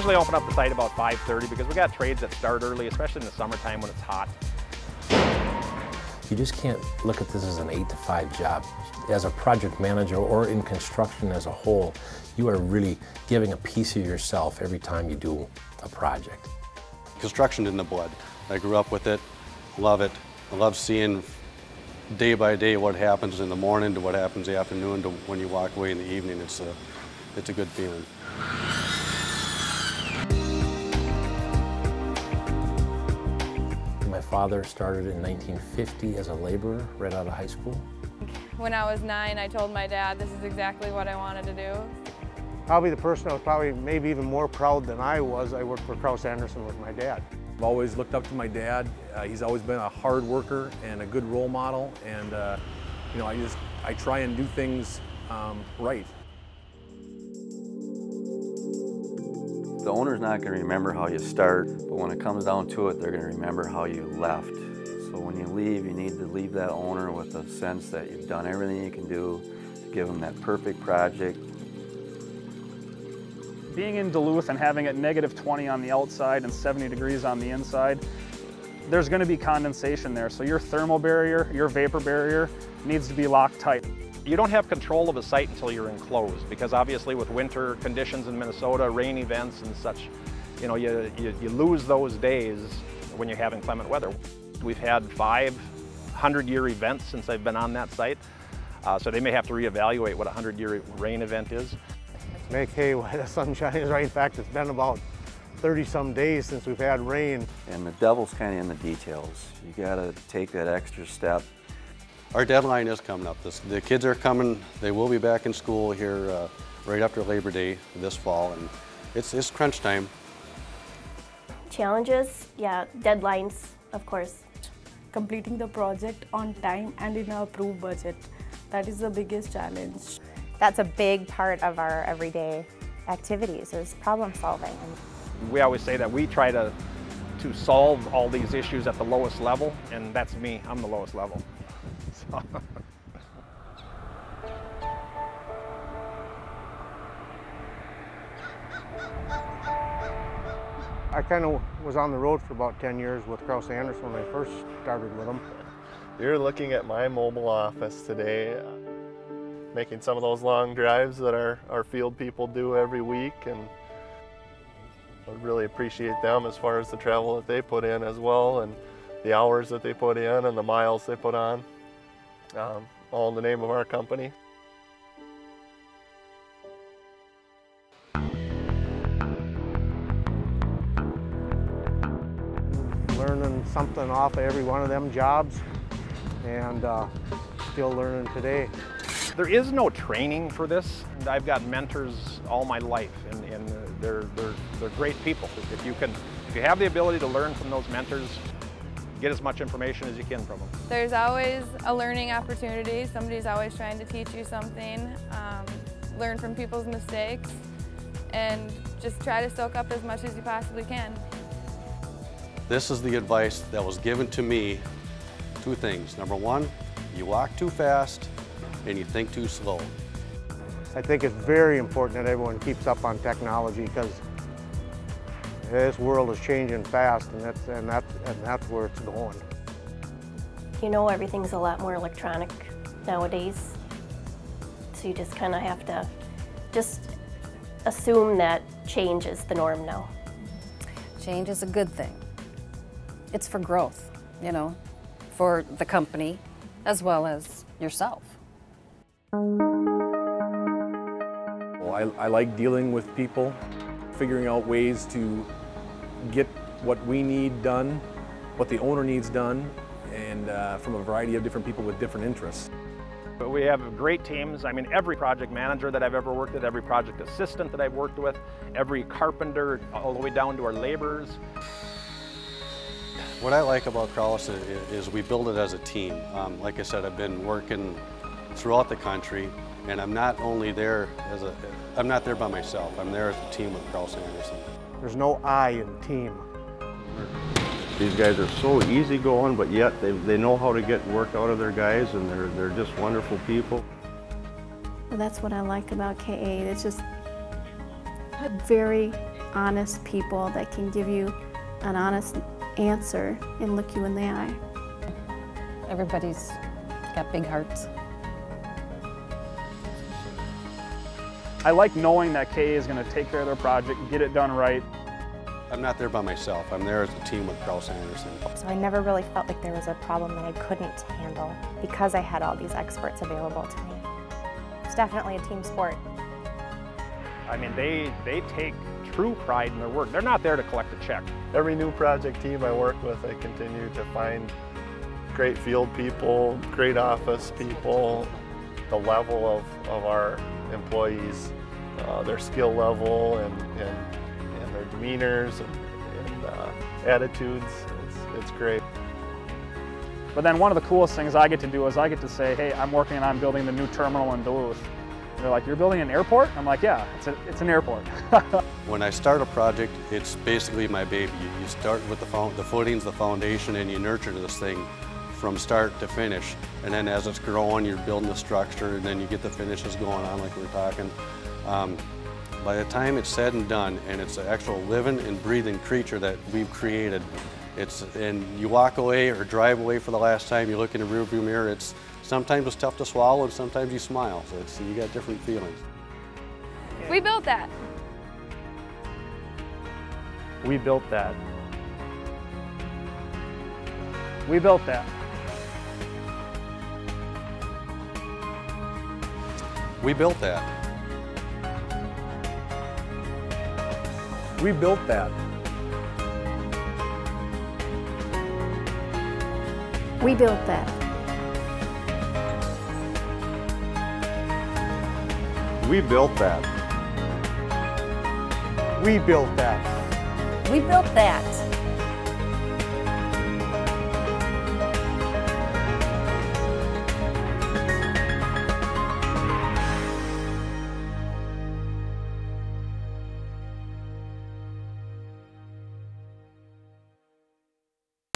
usually open up the site about 5:30 because we got trades that start early, especially in the summertime when it's hot. You just can't look at this as an 8 to 5 job. As a project manager or in construction as a whole, you are really giving a piece of yourself every time you do a project. Construction in the blood. I grew up with it, love it. I love seeing day by day what happens in the morning to what happens in the afternoon to when you walk away in the evening. It's a good feeling. My father started in 1950 as a laborer right out of high school. When I was 9, I told my dad this is exactly what I wanted to do. Probably the person that was maybe even more proud than I was, I worked for Kraus-Anderson with my dad. I've always looked up to my dad. He's always been a hard worker and a good role model, and you know, I try and do things right. The owner's not going to remember how you start, but when it comes down to it, they're going to remember how you left. So when you leave, you need to leave that owner with a sense that you've done everything you can do to give them that perfect project. Being in Duluth and having it -20 on the outside and 70 degrees on the inside, there's going to be condensation there. So your thermal barrier, your vapor barrier needs to be locked tight. You don't have control of a site until you're enclosed, because obviously with winter conditions in Minnesota, rain events and such, you know, you lose those days when you have inclement weather. We've had 5 100-year events since I've been on that site, so they may have to reevaluate what a 100-year rain event is. Make hay while the sun shines, right? In fact, it's been about 30-some days since we've had rain. And the devil's kind of in the details. You got to take that extra step. Our deadline is coming up. The kids are coming. They will be back in school here right after Labor Day this fall, and it's crunch time. Challenges, yeah, deadlines, of course. Completing the project on time and in our approved budget. That is the biggest challenge. That's a big part of our everyday activities, is problem solving. We always say that we try to solve all these issues at the lowest level, and that's me. I'm the lowest level. So. I kind of was on the road for about 10 years with Kraus-Anderson when I first started with them. You're looking at my mobile office today, making some of those long drives that our field people do every week, and I really appreciate them as far as the travel that they put in as well, and the hours that they put in and the miles they put on, all in the name of our company. Learning something off of every one of them jobs, and still learning today. There is no training for this. I've got mentors all my life, and they're great people. If you have the ability to learn from those mentors, get as much information as you can from them. There's always a learning opportunity. Somebody's always trying to teach you something. Learn from people's mistakes, and just try to soak up as much as you possibly can. This is the advice that was given to me. 2 things. Number 1, you walk too fast and you think too slow. I think it's very important that everyone keeps up on technology, because this world is changing fast, and that's where it's going. You know, everything's a lot more electronic nowadays, so you just kind of have to just assume that change is the norm now. Change is a good thing. It's for growth, you know, for the company as well as yourself. Well, I like dealing with people, figuring out ways to get what we need done, what the owner needs done, and from a variety of different people with different interests. But we have great teams. I mean, every project manager that I've ever worked with, every project assistant that I've worked with, every carpenter, all the way down to our laborers. What I like about Kraus is we build it as a team. Like I said, I've been working throughout the country, and I'm not only there I'm not there by myself. I'm there as a team with Kraus-Anderson. There's no I in team. These guys are so easygoing, but yet they know how to get work out of their guys, and they're just wonderful people. Well, that's what I like about KA. It's just very honest people that can give you an honest answer and look you in the eye. Everybody's got big hearts. I like knowing that KA is going to take care of their project, get it done right. I'm not there by myself. I'm there as a team with Kraus-Anderson. So I never really felt like there was a problem that I couldn't handle because I had all these experts available to me. It's definitely a team sport. I mean, they take true pride in their work. They're not there to collect a check. Every new project team I work with, I continue to find great field people, great office people, the level of our employees, their skill level and their demeanors and attitudes. It's great. But then one of the coolest things I get to do is I get to say, hey, I'm working on building the new terminal in Duluth. And they're like, you're building an airport? I'm like, yeah, it's an airport. When I start a project, it's basically my baby. You start with the footings, the foundation, and you nurture this thing from start to finish. And then as it's growing, you're building the structure, and then you get the finishes going on like we were talking. By the time it's said and done, and it's an actual living and breathing creature that we've created, and you walk away or drive away for the last time, you look in the rearview mirror, sometimes it's tough to swallow and sometimes you smile, so you got different feelings. We built that. We built that. We built that. We built that. We built that. We built that. We built that. We built that. We built that.